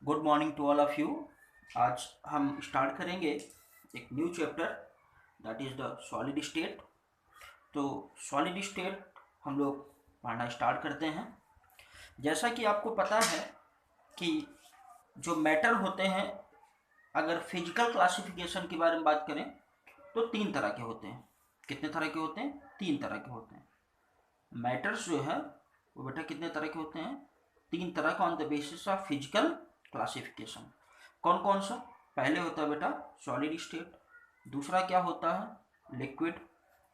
Good morning to all of you. आज हम start करेंगे एक new chapter that is the solid state. तो सॉलिड स्टेट हम लोग पढ़ना स्टार्ट करते हैं। जैसा कि आपको पता है कि जो मैटर होते हैं, अगर फिजिकल क्लासिफिकेशन के बारे में बात करें तो तीन तरह के होते हैं। कितने तरह के होते हैं? तीन तरह के होते हैं। मैटर्स जो है वो बेटा कितने तरह के होते हैं? तीन तरह का on the basis of physical classification. कौन कौन सा? पहले होता है बेटा सॉलिड स्टेट, दूसरा क्या होता है लिक्विड,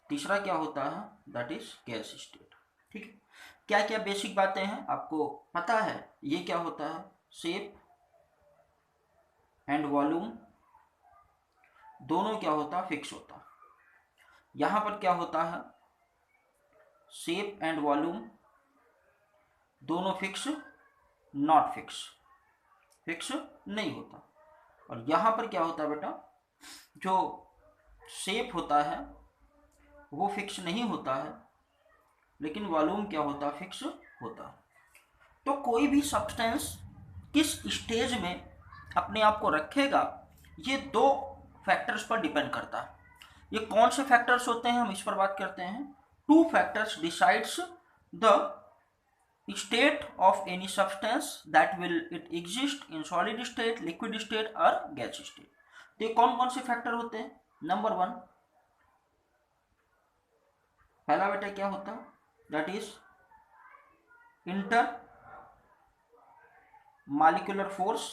तीसरा क्या होता है दैट इज गैस स्टेट। ठीक है, क्या क्या बेसिक बातें हैं आपको पता है? ये क्या होता है? शेप एंड वॉल्यूम दोनों क्या होता है? फिक्स होता है। यहाँ पर क्या होता है? शेप एंड वॉल्यूम दोनों फिक्स, नॉट फिक्स, फिक्स नहीं होता। और यहाँ पर क्या होता है बेटा? जो शेप होता है वो फिक्स नहीं होता है, लेकिन वॉल्यूम क्या होता है? फिक्स होता है। तो कोई भी सब्सटेंस किस स्टेज में अपने आप को रखेगा, ये दो फैक्टर्स पर डिपेंड करता है। ये कौन से फैक्टर्स होते हैं, हम इस पर बात करते हैं। Two factors decides the state of any substance that will it exist in solid state, liquid state और gas state। तो ये कौन कौन से फैक्टर होते हैं? नंबर वन, पहला बेटा क्या होता है? That is inter molecular force.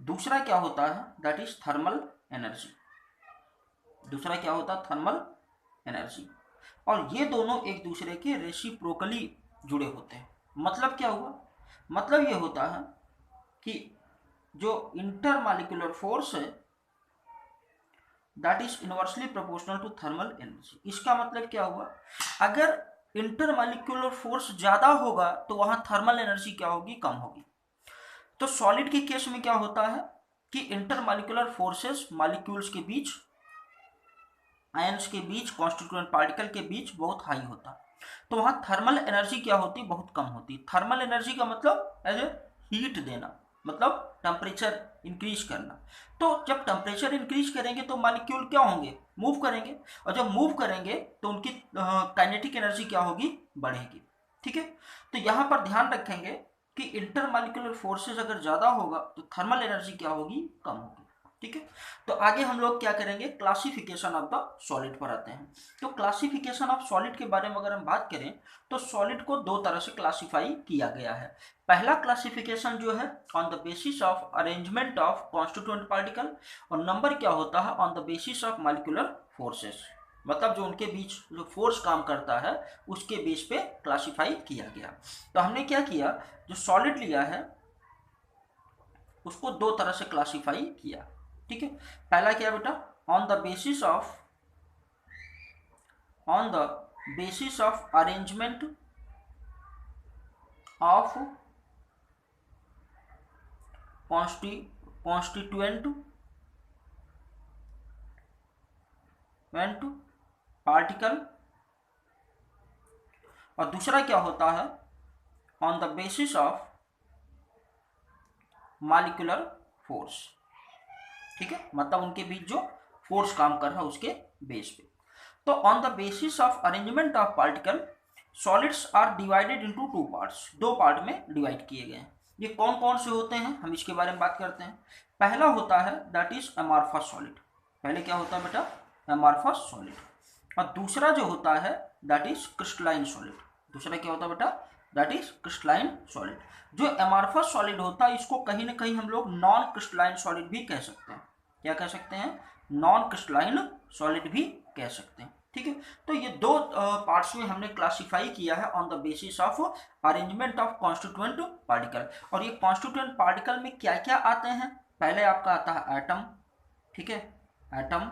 दूसरा क्या होता है? That is thermal energy. दूसरा क्या होता है? Thermal energy. और ये दोनों एक दूसरे के रेसिप्रोकली जुड़े होते हैं। मतलब क्या हुआ? मतलब ये होता है कि जो इंटर मॉलिक्यूलर फोर्स है that is inversely proportional to thermal energy. इसका मतलब क्या हुआ? अगर इंटर मॉलिक्यूलर फोर्स ज्यादा होगा तो वहां थर्मल एनर्जी क्या होगी? कम होगी। तो सॉलिड के केस में क्या होता है कि इंटर मॉलिक्यूलर फोर्सेस मॉलिक्यूल्स के बीच, आयंस के बीच, कॉन्स्टिट्यूएंट पार्टिकल के बीच बहुत हाई होता है। तो वहां थर्मल एनर्जी क्या होती? बहुत कम होती। थर्मल एनर्जी का मतलब एज ए हीट देना, मतलब टेम्परेचर इंक्रीज करना। तो जब टेम्परेचर इंक्रीज करेंगे तो मॉलिक्यूल क्या होंगे? मूव करेंगे। और जब मूव करेंगे तो उनकी काइनेटिक एनर्जी क्या होगी? बढ़ेगी। ठीक है, तो यहां पर ध्यान रखेंगे कि इंटर मॉलिक्यूलर फोर्सेस अगर ज्यादा होगा तो थर्मल एनर्जी क्या होगी? कम होगी। ठीक है, तो आगे हम लोग क्या करेंगे? क्लासिफिकेशन ऑफ द सॉलिड पर आते हैं। तो क्लासिफिकेशन ऑफ सॉलिड के बारे में अगर हम बात करें तो सॉलिड को दो तरह से क्लासिफाई किया गया है। पहला क्लासिफिकेशन जो है on the basis of arrangement of constituent particle, और नंबर क्या होता है? On the basis of molecular forces. मतलब जो उनके बीच जो फोर्स काम करता है उसके बेस पे क्लासिफाई किया गया। तो हमने क्या किया, जो सॉलिड लिया है उसको दो तरह से क्लासिफाई किया। ठीक है, पहला क्या बेटा? On the basis of arrangement of constituent particle. और दूसरा क्या होता है? On the basis of molecular force. ठीक है, मतलब उनके बीच जो फोर्स काम कर रहा है उसके बेस पे। तो on the basis of arrangement of particle solids are divided into two parts. दो पार्ट में डिवाइड किए गए हैं। ये कौन कौन से होते हैं, हम इसके बारे में बात करते हैं। पहला होता है दैट इज अमॉर्फस सॉलिड। पहले क्या होता है बेटा? Amorphous solid. और दूसरा जो होता है दैट इज क्रिस्टलाइन सॉलिड। दूसरा क्या होता है बेटा? That is crystalline solid. जो अमॉर्फस सॉलिड होता है इसको कहीं ना कहीं हम लोग नॉन क्रिस्टलाइन सॉलिड भी कह सकते हैं। क्या कह सकते हैं? नॉन क्रिस्टलाइन सॉलिड भी कह सकते हैं। ठीक है, तो ये दो पार्ट्स में हमने क्लासिफाई किया है on the basis of arrangement of constituent particle. और ये कॉन्स्टिट्यूएंट पार्टिकल में क्या क्या आते हैं? पहले आपका आता है एटम। ठीक है, एटम।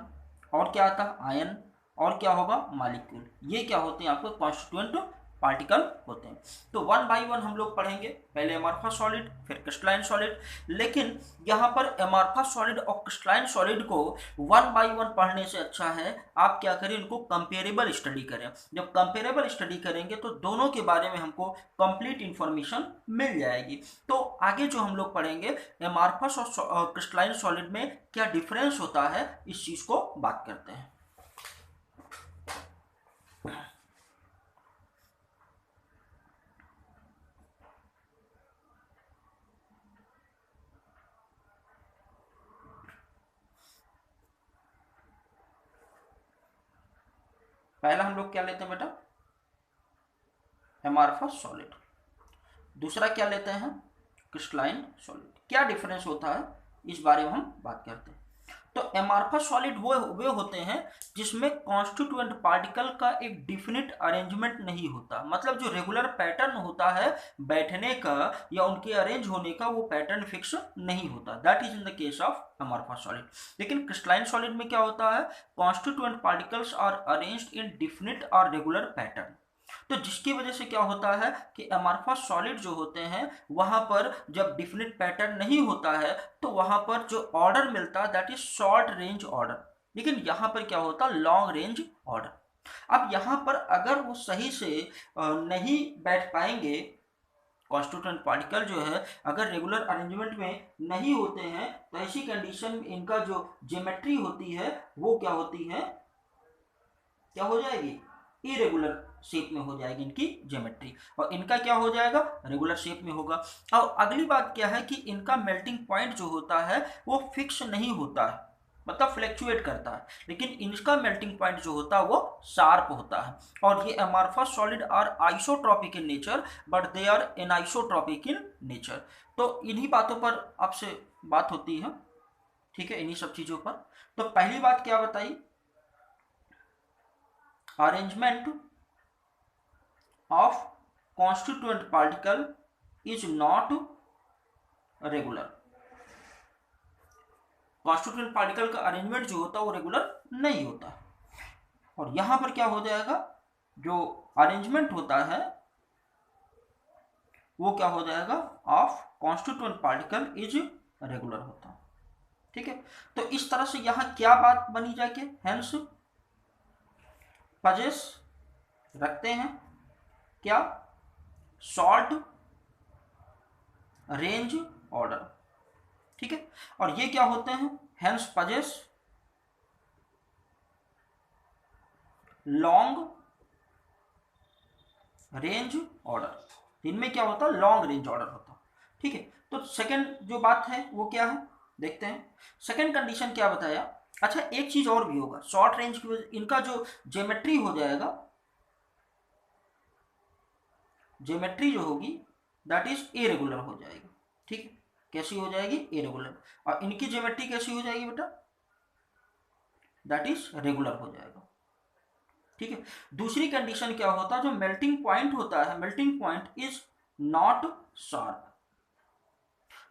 और क्या आता है? आयन। और क्या होगा? मॉलिक्यूल। ये क्या होते हैं आपको? कॉन्स्टिट्यूएंट पार्टिकल होते हैं। तो वन बाय वन हम लोग पढ़ेंगे, पहले अमॉर्फस सॉलिड फिर क्रिस्टलाइन सॉलिड। लेकिन यहाँ पर अमॉर्फस सॉलिड और क्रिस्टलाइन सॉलिड को वन बाय वन पढ़ने से अच्छा है आप क्या करें, इनको कंपेरेबल स्टडी करें। जब कंपेरेबल स्टडी करेंगे तो दोनों के बारे में हमको कंप्लीट इंफॉर्मेशन मिल जाएगी। तो आगे जो हम लोग पढ़ेंगे अमॉर्फस और क्रिस्टलाइन सॉलिड में क्या डिफरेंस होता है, इस चीज को बात करते हैं। पहला हम लोग क्या लेते हैं बेटा, अमॉर्फस सॉलिड। दूसरा क्या लेते हैं, क्रिस्टलाइन सॉलिड। क्या डिफरेंस होता है इस बारे में हम बात करते हैं। तो अमॉर्फस सॉलिड वो वे होते हैं जिसमें कॉन्स्टिट्यूएंट पार्टिकल का एक डिफिनिट अरेंजमेंट नहीं होता, मतलब जो रेगुलर पैटर्न होता है बैठने का या उनके अरेंज होने का, वो पैटर्न फिक्स नहीं होता। That is in the case of amorphous solid. लेकिन क्रिस्टलाइन सॉलिड में क्या होता है, constituent particles are arranged in definite और रेगुलर पैटर्न। तो जिसकी वजह से क्या होता है कि अमॉर्फस सॉलिड जो होते हैं वहां पर जब डिफिनिट पैटर्न नहीं होता है तो वहां पर जो ऑर्डर मिलता है that is short range order. लेकिन यहां पर क्या होता है, लॉन्ग रेंज ऑर्डर। अब यहां पर अगर वो सही से नहीं बैठ पाएंगे, कॉन्स्टिट्यूएंट पार्टिकल जो है अगर रेगुलर अरेंजमेंट में नहीं होते हैं, तो ऐसी कंडीशन में इनका जो ज्योमेट्री होती है वो क्या होती है, क्या हो जाएगी, इरेगुलर शेप में हो जाएगी इनकी ज्योमेट्री, और इनका क्या हो जाएगा, रेगुलर शेप में होगा। और अगली बात क्या है कि इनका मेल्टिंग पॉइंट जो होता है वो फिक्स नहीं होता है, मतलब फ्लैक्चुएट करता है। लेकिन इनका मेल्टिंग पॉइंट जो होता है वो शार्प होता है। और ये amorphous solid are isotropic in nature but they are anisotropic in nature. तो इन्हीं बातों पर आपसे बात होती है, ठीक है, इन्हीं सब चीजों पर। तो पहली बात क्या बताई, arrangement of constituent particle is not regular। Constituent particle का अरेंजमेंट जो होता है वो रेगुलर नहीं होता। और यहां पर क्या हो जाएगा, जो अरेंजमेंट होता है वो क्या हो जाएगा, of constituent particle is regular होता है। ठीक है, तो इस तरह से यहां क्या बात बनी जाके, हेंस पजेस रखते हैं क्या, शॉर्ट रेंज ऑर्डर। ठीक है, और ये क्या होते हैं, hence possess long range order. इनमें क्या होता है, लॉन्ग रेंज ऑर्डर होता है। ठीक है, तो सेकंड जो बात है वो क्या है, देखते हैं सेकंड कंडीशन क्या बताया। अच्छा, एक चीज और भी होगा, शॉर्ट रेंज की वजह इनका जो ज्योमेट्री हो जाएगा, ज्योमेट्री जो होगी दैट इज इरेगुलर हो जाएगी। ठीक है, कैसी हो जाएगी, इरेगुलर। और इनकी ज्योमेट्री कैसी हो जाएगी बेटा, दैट इज रेगुलर हो जाएगा। ठीक है, दूसरी कंडीशन क्या होता है, जो मेल्टिंग पॉइंट होता है, melting point is not sharp.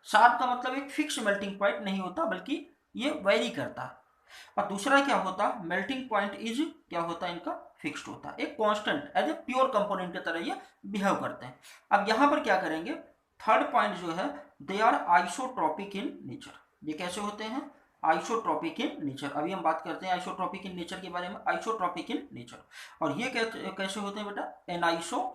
Sharp का मतलब एक फिक्स मेल्टिंग पॉइंट नहीं होता, बल्कि ये वेरी करता है। और दूसरा क्या होता है, मेल्टिंग पॉइंट इज क्या होता है, इनका फिक्स्ड होता है, एक constant as a pure component की तरह ये बिहेव करते हैं। अब यहां पर क्या करेंगे, थर्ड पॉइंट जो है, they are isotropic in nature. ये कैसे होते हैं, आइसोट्रॉपिक इन नेचर। अभी हम बात करते हैं आइसोट्रॉपिक इन नेचर के बारे में, आइसोट्रॉपिक इन नेचर। और ये कैसे होते हैं बेटा, एनाइसोट्रॉपिक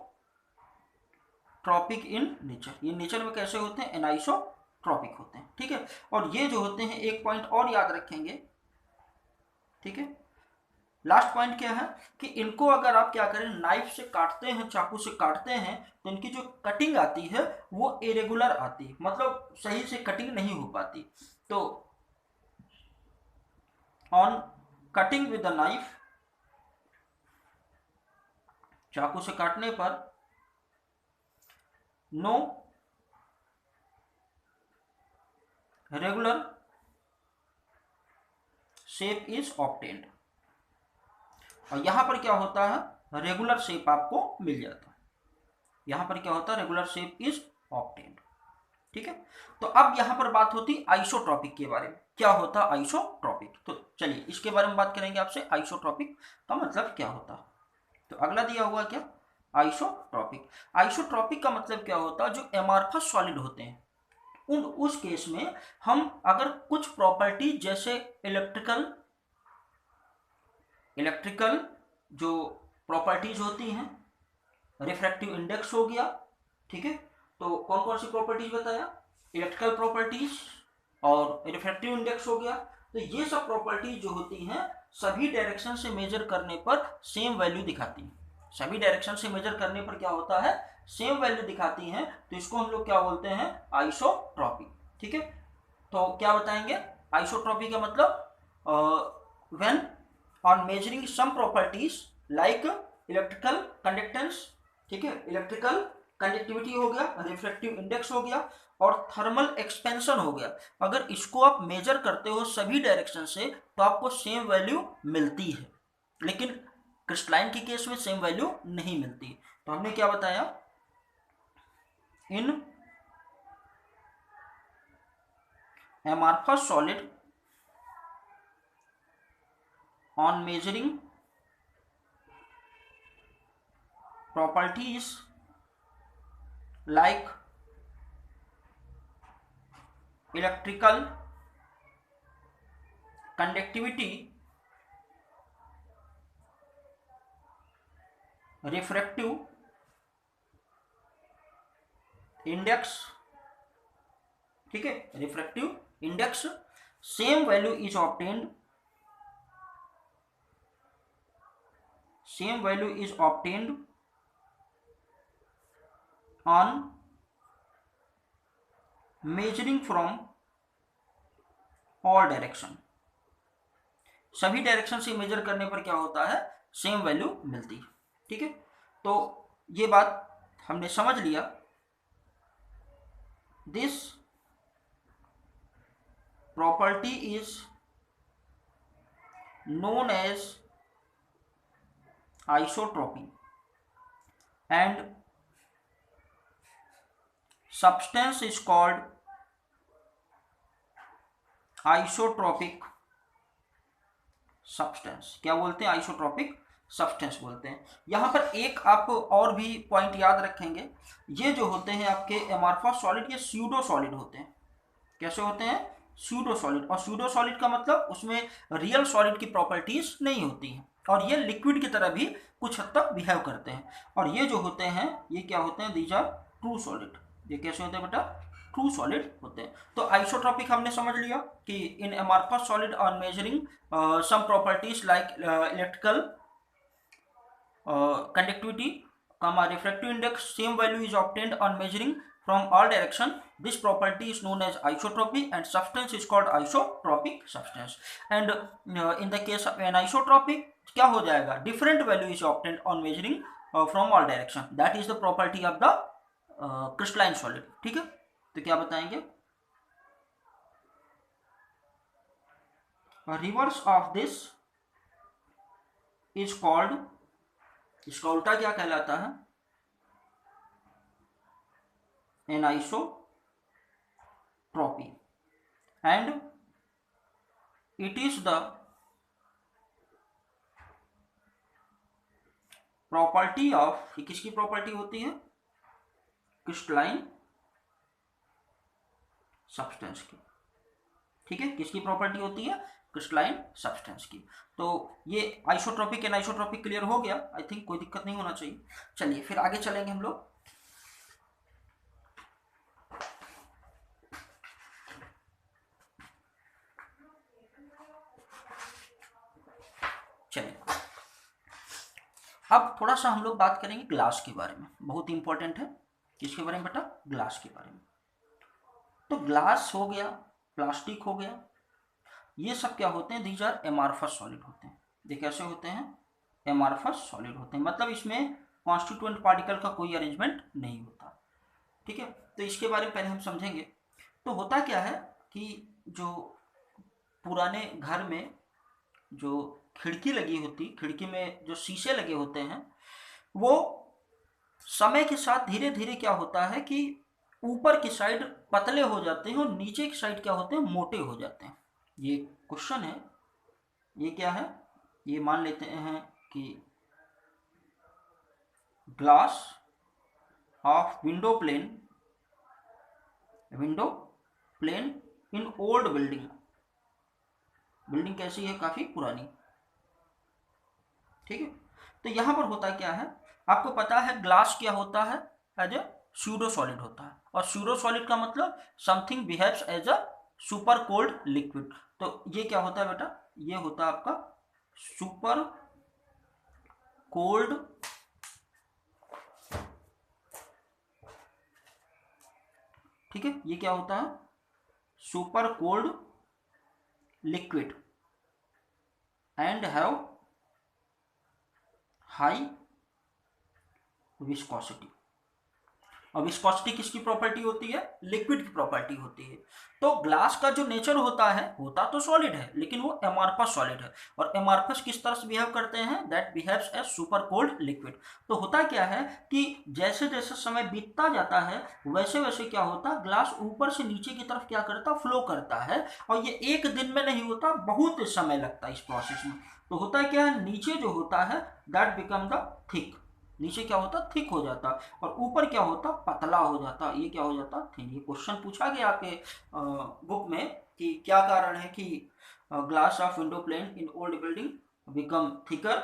इन नेचर। ये नेचर में कैसे होते हैं, एनाइसोट्रॉपिक होते हैं। ठीक है, और ये जो होते हैं, एक पॉइंट और याद रखेंगे। ठीक है, लास्ट पॉइंट क्या है कि इनको अगर आप क्या करें, नाइफ से काटते हैं, चाकू से काटते हैं, तो इनकी जो कटिंग आती है वो इरेगुलर आती है, मतलब सही से कटिंग नहीं हो पाती। तो on cutting with the knife, चाकू से काटने पर no regular shape is obtained. और यहां पर क्या होता है, रेगुलर शेप आपको मिल जाता है। यहां पर क्या होता है, रेगुलर शेप इज ऑब्टेन्ड। ठीक है, तो अब यहां पर बात होती आइसोट्रॉपिक के बारे में। क्या होता है आइसोट्रॉपिक, तो चलिए इसके बारे में बात करेंगे आपसे, आइसोट्रॉपिक का मतलब क्या होता है। तो अगला दिया हुआ क्या, आइसोट्रॉपिक। आइसोट्रॉपिक का मतलब क्या होता है, जो एमॉर्फस सॉलिड होते हैं उस केस में हम अगर कुछ प्रॉपर्टी जैसे इलेक्ट्रिकल जो प्रॉपर्टीज होती हैं, रिफ्रैक्टिव इंडेक्स हो गया, ठीक है, तो कौन कौन सी प्रॉपर्टीज बताया, इलेक्ट्रिकल प्रॉपर्टीज और रिफ्रैक्टिव इंडेक्स हो गया। तो ये सब प्रॉपर्टीज जो होती हैं सभी डायरेक्शन से मेजर करने पर सेम वैल्यू दिखाती हैं। सभी डायरेक्शन से मेजर करने पर क्या होता है, सेम वैल्यू दिखाती हैं, तो इसको हम लोग क्या बोलते हैं, आइसोट्रॉपिक। ठीक है, तो क्या बताएंगे, आइसोट्रॉपिक का मतलब when on measuring some properties like electrical conductance, ठीक है, इलेक्ट्रिकल कंडक्टिविटी हो गया, रिफ्रैक्टिव इंडेक्स हो गया और थर्मल एक्सपेंशन हो गया, अगर इसको आप मेजर करते हो सभी डायरेक्शन से तो आपको सेम वैल्यू मिलती है। लेकिन क्रिस्टलाइन के केस में सेम वैल्यू नहीं मिलती। तो हमने क्या बताया, इन amorphous solid on measuring properties like electrical conductivity, refractive index, ठीक है, refractive index, same value is obtained, same value is obtained on measuring from all direction. सभी डायरेक्शन से मेजर करने पर क्या होता है, सेम वैल्यू मिलती है। ठीक है, तो ये बात हमने समझ लिया। This property is known as isotropy and substance is called isotropic substance। क्या बोलते हैं, आइसोट्रॉपिक सब्सटेंस बोलते हैं। यहाँ पर एक आप और भी पॉइंट याद रखेंगे, ये जो होते हैं आपके एमॉर्फस सॉलिड, ये स्यूडो सॉलिड होते हैं। कैसे होते हैं, स्यूडो सॉलिड। और स्यूडो सॉलिड का मतलब उसमें रियल सॉलिड की प्रॉपर्टीज नहीं होती हैं और ये लिक्विड की तरह भी कुछ हद तक बिहेव करते हैं। और ये जो होते हैं ये क्या होते हैं, दीज आर ट्रू सॉलिड। ये कैसे होते हैं बेटा, ट्रू सॉलिड होते हैं। तो आइसोट्रॉपिक हमने समझ लिया कि in amorphous solid on measuring some properties like electrical conductivity, refractive index, same value is obtained on measuring from all direction. This property is known as isotropy and substance is called isotropic substance. And in the case of anisotropic क्या हो जाएगा, different value is obtained on measuring from all direction. That is the property of the crystalline solid. ठीक है, तो क्या बताएंगे, reverse of this is called, इसका उल्टा क्या कहलाता है, anisotropy, and it is the property of, किसकी प्रॉपर्टी होती है, क्रिस्टलाइन सब्सटेंस की। ठीक है, किसकी प्रॉपर्टी होती है, क्रिस्टलाइन सब्सटेंस की। तो ये आइसोट्रॉपिक एंड आइसोट्रॉपिक क्लियर हो गया, आई थिंक कोई दिक्कत नहीं होना चाहिए। चलिए फिर आगे चलेंगे हम लोग। चलिए अब थोड़ा सा हम लोग बात करेंगे ग्लास के बारे में, बहुत इंपॉर्टेंट है। किसके बारे में बेटा, ग्लास के बारे में। तो ग्लास हो गया, प्लास्टिक हो गया, ये सब क्या होते हैं, दीज आर एमॉर्फस सॉलिड होते हैं। ये कैसे होते हैं, एमॉर्फस सॉलिड होते हैं, मतलब इसमें कॉन्स्टिट्यूएंट पार्टिकल का कोई अरेंजमेंट नहीं होता। ठीक है, तो इसके बारे में पहले हम समझेंगे। तो होता क्या है कि जो पुराने घर में जो खिड़की लगी होती, खिड़की में जो शीशे लगे होते हैं, वो समय के साथ धीरे धीरे क्या होता है कि ऊपर की साइड पतले हो जाते हैं और नीचे की साइड क्या होते हैं, मोटे हो जाते हैं। ये क्वेश्चन है, ये क्या है, ये मान लेते हैं कि glass of window plane in old building. Building कैसी है? काफी पुरानी। ठीक है, तो यहां पर होता क्या है, आपको पता है ग्लास क्या होता है? एज ए स्यूडो सॉलिड होता है, और स्यूडो सॉलिड का मतलब something behaves as a super cold liquid. तो ये क्या होता है बेटा? ये होता है आपका सुपर कोल्ड ठीक है, ये क्या होता है? Super cold liquid and have high viscosity. और विस्कोसिटी किसकी प्रॉपर्टी होती है? लिक्विड की प्रॉपर्टी होती है। तो ग्लास का जो नेचर होता तो सॉलिड है, लेकिन वो एमॉर्फस सॉलिड है। और एमॉर्फस किस तरह से बिहेव करते हैं? That behaves as super cold liquid. तो होता क्या है कि जैसे जैसे समय बीतता जाता है वैसे वैसे क्या होता है, ग्लास ऊपर से नीचे की तरफ क्या करता? फ्लो करता है। और ये एक दिन में नहीं होता, बहुत समय लगता है इस प्रोसेस में। तो होता क्या है, नीचे जो होता है दैट बिकम द थिक। नीचे क्या होता? थिक हो जाता, और ऊपर क्या होता? पतला हो जाता। ये क्या हो जाता? थिन। ये क्वेश्चन पूछा गया आपके बुक में कि क्या कारण है कि glass of window plane in old building become thicker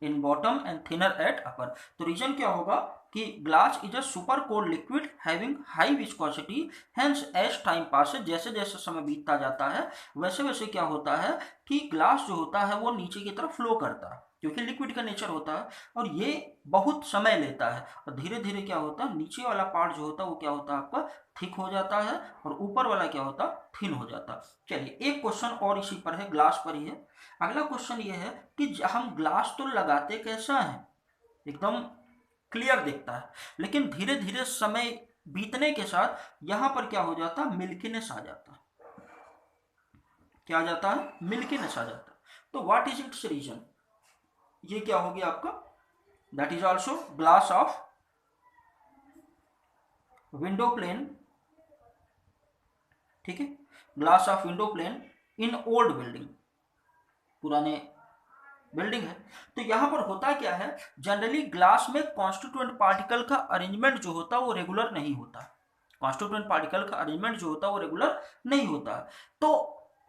in bottom and thinner at upper. तो रीजन क्या होगा कि glass is a super cold liquid having high viscosity, hence as time passes, जैसे जैसे समय बीतता जाता है वैसे वैसे क्या होता है कि ग्लास जो होता है वो नीचे की तरफ फ्लो करता है, क्योंकि लिक्विड का नेचर होता है। और ये बहुत समय लेता है, और धीरे धीरे क्या होता है, नीचे वाला पार्ट जो होता है वो क्या होता है आपका? थिक हो जाता है, और ऊपर वाला क्या होता? थिन हो जाता है। चलिए एक क्वेश्चन और इसी पर है, ग्लास पर ही है। अगला क्वेश्चन ये है कि हम ग्लास तो लगाते कैसा है? एकदम क्लियर दिखता है, लेकिन धीरे धीरे समय बीतने के साथ यहां पर क्या हो जाता है? मिल्कीनेस आ जाता है। क्या आ जाता है? मिल्कीनेस आ जाता है। तो व्हाट इज इट्स रीजन? ये क्या हो गया आपका? That is also glass of window plane. ठीक है, glass of window plane in old building, पुराने बिल्डिंग है। तो यहां पर होता क्या है, जनरली ग्लास में कॉन्स्टिट्यूएंट पार्टिकल का अरेंजमेंट जो होता है वो रेगुलर नहीं होता। कॉन्स्टिट्यूएंट पार्टिकल का अरेंजमेंट जो होता है वो रेगुलर नहीं होता। तो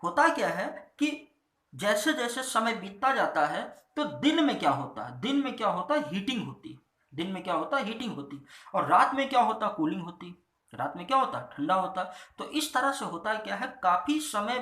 होता क्या है कि जैसे जैसे समय बीतता जाता है तो दिन में क्या होता है? दिन में क्या होता है? हीटिंग होती। दिन में क्या होता है? हीटिंग होती। और रात में क्या होता? कूलिंग होती। रात में क्या होता? ठंडा होता। तो इस तरह से होता है क्या है, काफी समय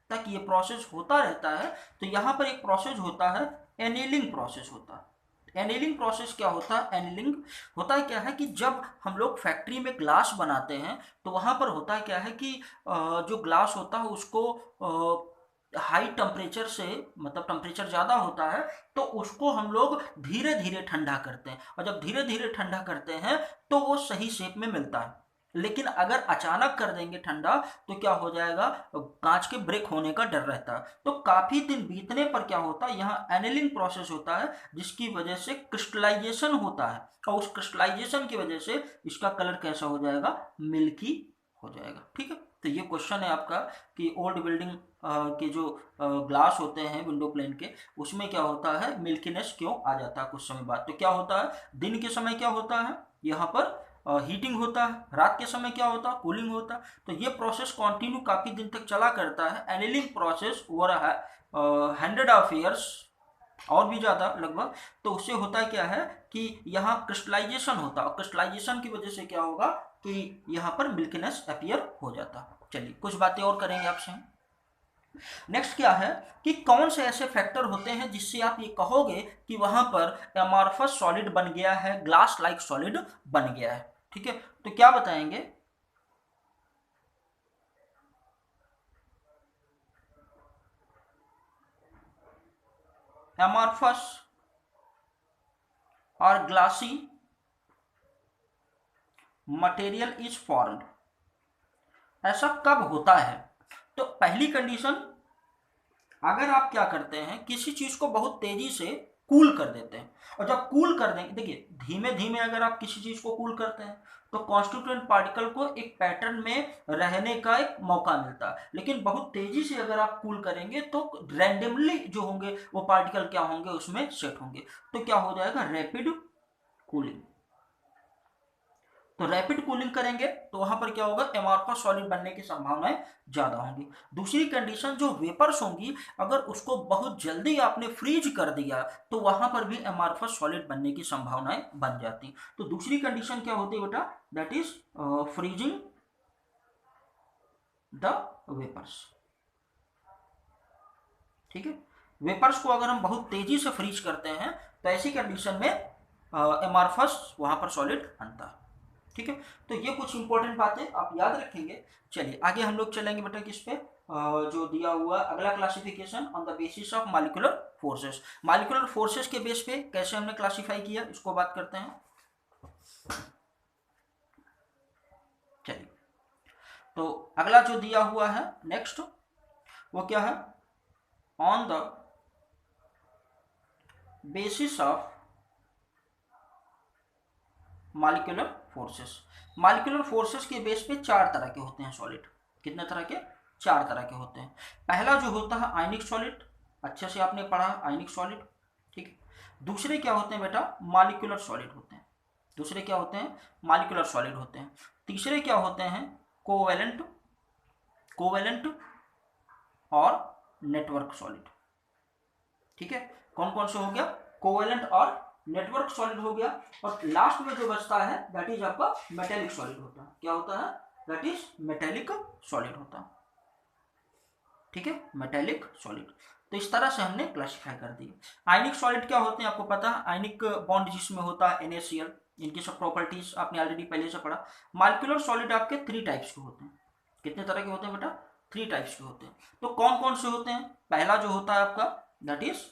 तक ये प्रोसेस होता रहता है। तो यहाँ पर एक प्रोसेस होता है, एनीलिंग प्रोसेस होता है। एनीलिंग प्रोसेस क्या होता है? एनीलिंग होता है क्या है कि जब हम लोग फैक्ट्री में ग्लास बनाते हैं तो वहाँ पर होता है क्या है कि जो ग्लास होता है उसको हाई टेम्परेचर से, मतलब टेम्परेचर ज़्यादा होता है तो उसको हम लोग धीरे धीरे ठंडा करते हैं। और जब धीरे धीरे ठंडा करते हैं तो वो सही शेप में मिलता है। लेकिन अगर अचानक कर देंगे ठंडा तो क्या हो जाएगा? कांच के ब्रेक होने का डर रहता है। तो काफी दिन बीतने पर क्या होता है, यहाँ एनीलिंग प्रोसेस होता है जिसकी वजह से क्रिस्टलाइजेशन होता है, और उस क्रिस्टलाइजेशन की वजह से इसका कलर कैसा हो जाएगा? मिल्की हो जाएगा। ठीक है, तो ये क्वेश्चन है आपका कि ओल्ड बिल्डिंग के जो ग्लास होते हैं विंडो प्लेन के, उसमें क्या होता है? मिल्कीनेस क्यों आ जाता है कुछ समय बाद? तो क्या होता है, दिन के समय क्या होता है, यहाँ पर हीटिंग होता है, रात के समय क्या होता है? कूलिंग होता है। तो ये प्रोसेस कंटिन्यू काफी दिन तक चला करता है। Annealing process over 100 of years, और भी ज़्यादा लगभग। तो उससे होता क्या है कि यहाँ क्रिस्टलाइजेशन होता है, और क्रिस्टलाइजेशन की वजह से क्या होगा कि यहाँ पर मिल्कीनेस अपीयर हो जाता। चलिए कुछ बातें और करेंगे आपसे। नेक्स्ट क्या है कि कौन से ऐसे फैक्टर होते हैं जिससे आप ये कहोगे कि वहां पर एमॉर्फस सॉलिड बन गया है, ग्लास लाइक सॉलिड बन गया है। ठीक है, तो क्या बताएंगे? एमॉर्फस और ग्लासी मटेरियल इज फॉर्म्ड, ऐसा कब होता है? तो पहली कंडीशन, अगर आप क्या करते हैं, किसी चीज को बहुत तेजी से कूल कर देते हैं, और जब कूल कर देंगे, देखिए धीमे धीमे अगर आप किसी चीज को कूल करते हैं तो कॉन्स्टिट्यूएंट पार्टिकल को एक पैटर्न में रहने का एक मौका मिलता है। लेकिन बहुत तेजी से अगर आप कूल करेंगे तो रैंडमली जो होंगे वो पार्टिकल क्या होंगे? उसमें सेट होंगे। तो क्या हो जाएगा? Rapid cooling. तो रैपिड कूलिंग करेंगे तो वहां पर क्या होगा, एमॉर्फस सॉलिड बनने की संभावनाएं ज्यादा होंगी। दूसरी कंडीशन, जो वेपर्स होंगी अगर उसको बहुत जल्दी आपने फ्रीज कर दिया तो वहां पर भी एमॉर्फस सॉलिड बनने की संभावनाएं बन जाती। तो दूसरी कंडीशन क्या होती है बेटा, that is freezing the vapours. ठीक है, वेपर्स को अगर हम बहुत तेजी से फ्रीज करते हैं तो ऐसी कंडीशन में एमॉर्फस वहां पर सॉलिड बनता है। ठीक है, तो ये कुछ इंपॉर्टेंट बातें आप याद रखेंगे। चलिए आगे हम लोग चलेंगे बेटा किस पे, जो दिया हुआ अगला classification on the basis of molecular forces. Molecular forces के बेस पे कैसे हमने क्लासिफाई किया इसको बात करते हैं। चलिए, तो अगला जो दिया हुआ है नेक्स्ट वो क्या है, on the basis of molecular forces. Molecular forces के बेस पे चार तरह के होते हैं सॉलिड। कितने तरह के, चार तरह के होते हैं। पहला जो होता है आयनिक सॉलिड, अच्छे से आपने पढ़ा आयनिक सॉलिड। ठीक है, दूसरे क्या होते हैं बेटा, मॉलिक्यूलर सॉलिड होते हैं। दूसरे क्या होते हैं, मॉलिक्यूलर सॉलिड होते हैं। तीसरे क्या होते हैं, कोवेलेंट, कोवेलेंट और नेटवर्क सॉलिड। ठीक है, कौन कौन से हो गया, कोवेलेंट और नेटवर्क सॉलिड हो गया। और लास्ट में जो बचता है दैट इज आपका मेटेलिक सॉलिड होता है। क्या होता है, दैट इज मेटेलिक सॉलिड होता है। ठीक है, मेटेलिक सॉलिड। तो इस तरह से हमने क्लासिफाई कर दी। आयनिक सॉलिड क्या होते हैं आपको पता है, आयनिक बॉन्ड जिसमें होता है NaCl, इनकी सब प्रॉपर्टीज आपने ऑलरेडी पहले से पढ़ा। मॉलिक्यूलर सॉलिड आपके 3 टाइप्स के होते हैं। कितने तरह के होते हैं बेटा, 3 टाइप्स के होते हैं। तो कौन कौन से होते हैं, पहला जो होता है आपका दैट इज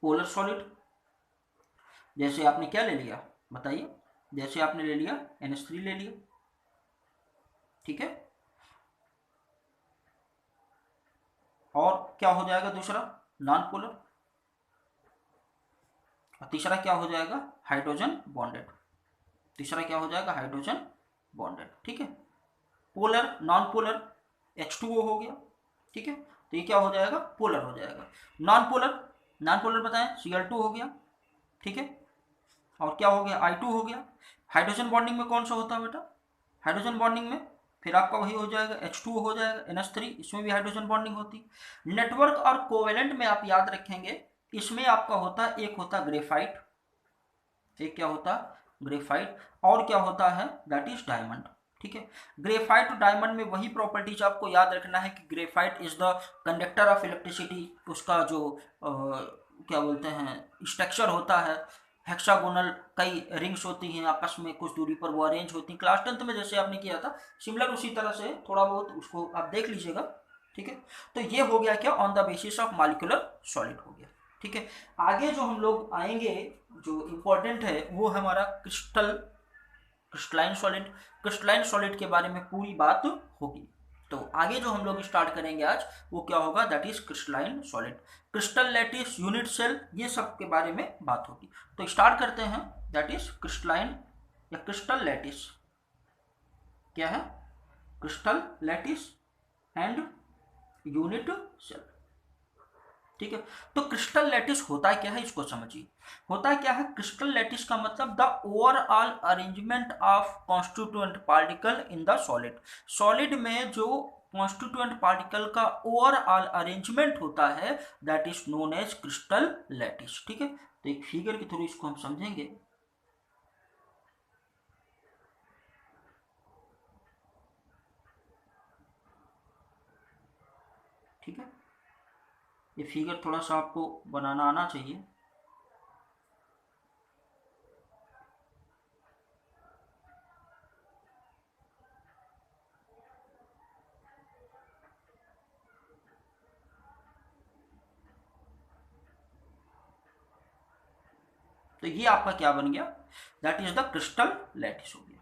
पोलर सॉलिड। जैसे आपने क्या ले लिया बताइए, जैसे आपने ले लिया NH3 ले लिया। ठीक है, और क्या हो जाएगा दूसरा, नॉन पोलर। और तीसरा क्या हो जाएगा, हाइड्रोजन बॉन्डेड। तीसरा क्या हो जाएगा, हाइड्रोजन बॉन्डेड। ठीक है, पोलर, नॉन पोलर, H2O हो गया। ठीक है, तो ये क्या हो जाएगा, पोलर हो जाएगा। नॉन पोलर, नॉन पोलर बताएं, Cl2 हो गया। ठीक है, और क्या हो गया, I2 हो गया। हाइड्रोजन बॉन्डिंग में कौन सा होता है बेटा, हाइड्रोजन बॉन्डिंग में फिर आपका वही हो जाएगा H2O हो जाएगा, NH3, इसमें भी हाइड्रोजन बॉन्डिंग होती। नेटवर्क और कोवेलेंट में आप याद रखेंगे, इसमें आपका होता है, एक होता ग्रेफाइट, एक क्या होता ग्रेफाइट, और क्या होता है दैट इज डायमंड। ठीक है, ग्रेफाइट और डायमंड में वही प्रॉपर्टीज आपको याद रखना है कि graphite is the conductor of electricity. उसका जो क्या बोलते हैं स्ट्रक्चर होता है, हेक्सागोनल कई रिंग्स होती हैं आपस में कुछ दूरी पर वो अरेंज होती हैं। क्लास 10th में जैसे आपने किया था सिमिलर उसी तरह से थोड़ा बहुत उसको आप देख लीजिएगा। ठीक है, तो ये हो गया क्या, on the basis of molecular solid हो गया। ठीक है, आगे जो हम लोग आएंगे जो इम्पोर्टेंट है वो हमारा क्रिस्टलाइन सॉलिड। क्रिस्टलाइन सॉलिड के बारे में पूरी बात होगी। तो आगे जो हम लोग स्टार्ट करेंगे आज वो क्या होगा, that is crystalline solid, crystal lattice, unit cell, ये सब के बारे में बात होगी। तो स्टार्ट करते हैं, दैट इज क्रिस्टलाइन या क्रिस्टल लैटिस। क्या है, crystal lattice and unit cell. ठीक है, तो क्रिस्टल लैटिस होता क्या है इसको समझिए। होता क्या है, क्रिस्टल लैटिस का मतलब the overall arrangement of constituent particle in the solid. Solid में जो कॉन्स्टिट्यूएंट पार्टिकल का ओवरऑल अरेंजमेंट होता है that is known as crystal lattice. ठीक है, तो एक फिगर के थ्रू इसको हम समझेंगे। ठीक है, ये फिगर थोड़ा सा आपको बनाना आना चाहिए। तो ये आपका क्या बन गया, that is the crystal lattice हो गया।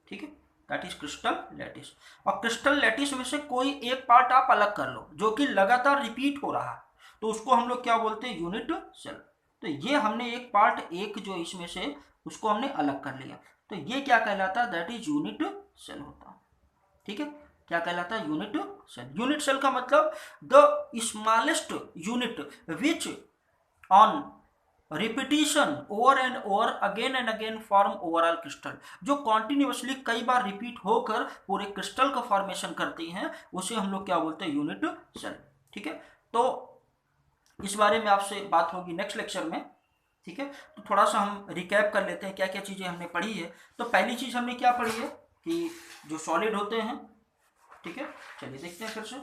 ठीक है, दैट इज क्रिस्टल लैटिस। और क्रिस्टल लैटिस में से कोई एक पार्ट आप अलग कर लो जो कि लगातार रिपीट हो रहा है, तो उसको हम लोग क्या बोलते हैं, यूनिट सेल। तो ये हमने एक पार्ट, एक जो इसमें से उसको हमने अलग कर लिया, तो ये क्या कहलाता है, दैट इज यूनिट सेल होता है। ठीक है, क्या कहलाता है, यूनिट सेल। यूनिट सेल का मतलब the smallest unit which on repetition over and over again and again form overall crystal, जो कॉन्टिन्यूसली कई बार रिपीट होकर पूरे क्रिस्टल का फॉर्मेशन करती हैं उसे हम लोग क्या बोलते हैं, यूनिट सेल। ठीक है, तो इस बारे में आपसे बात होगी नेक्स्ट लेक्चर में। ठीक है, तो थोड़ा सा हम रिकैप कर लेते हैं क्या क्या चीज़ें हमने पढ़ी है। तो पहली चीज़ हमने क्या पढ़ी है कि जो सॉलिड होते हैं, ठीक है, चलिए देखते हैं फिर से।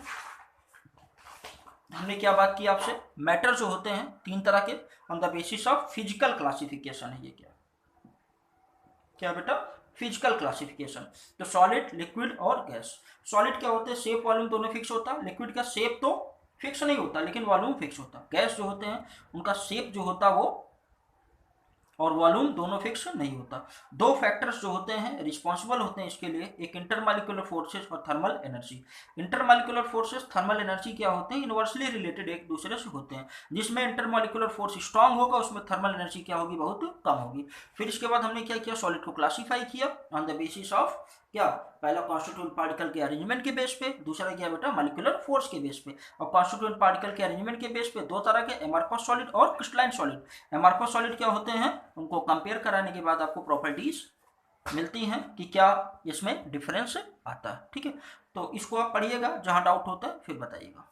हमने क्या बात की आपसे, मैटर जो होते हैं तीन तरह के on the basis of physical classification है। ये क्या क्या बेटा, फिजिकल क्लासिफिकेशन। तो सॉलिड, लिक्विड और गैस। सॉलिड क्या होते हैं, शेप वॉल्यूम दोनों फिक्स होता है। लिक्विड का शेप तो फिक्स नहीं होता लेकिन वॉल्यूम फिक्स होता है। गैस जो होते हैं उनका शेप जो होता है वो और वॉल्यूम दोनों फिक्स नहीं होता। दो फैक्टर्स जो होते हैं रिस्पॉन्सिबल होते हैं इसके लिए, एक इंटरमॉलिक्यूलर फोर्सेस और thermal energy. Intermolecular forces, thermal energy क्या होते हैं, इनवर्सली रिलेटेड एक दूसरे से होते हैं। जिसमें इंटरमॉलिक्यूलर फोर्स स्ट्रांग होगा उसमें थर्मल एनर्जी क्या होगी, बहुत कम होगी। फिर इसके बाद हमने क्या किया, सॉलिड को क्लासीफाई किया ऑन द बेसिस ऑफ क्या, पहला कॉन्स्टिट्यूएंट पार्टिकल के अरेंजमेंट के बेस पे, दूसरा क्या बेटा मॉलिक्यूलर फोर्स के बेस पे। और कॉन्स्टिट्यूएंट पार्टिकल के अरेंजमेंट के बेस पे दो तरह के, एमॉर्फस सॉलिड और क्रिस्टलाइन सॉलिड। एमॉर्फस सॉलिड क्या होते हैं, उनको कंपेयर कराने के बाद आपको प्रॉपर्टीज मिलती हैं कि क्या इसमें डिफरेंस आता है। ठीक है, तो इसको आप पढ़िएगा, जहां डाउट होता है फिर बताइएगा।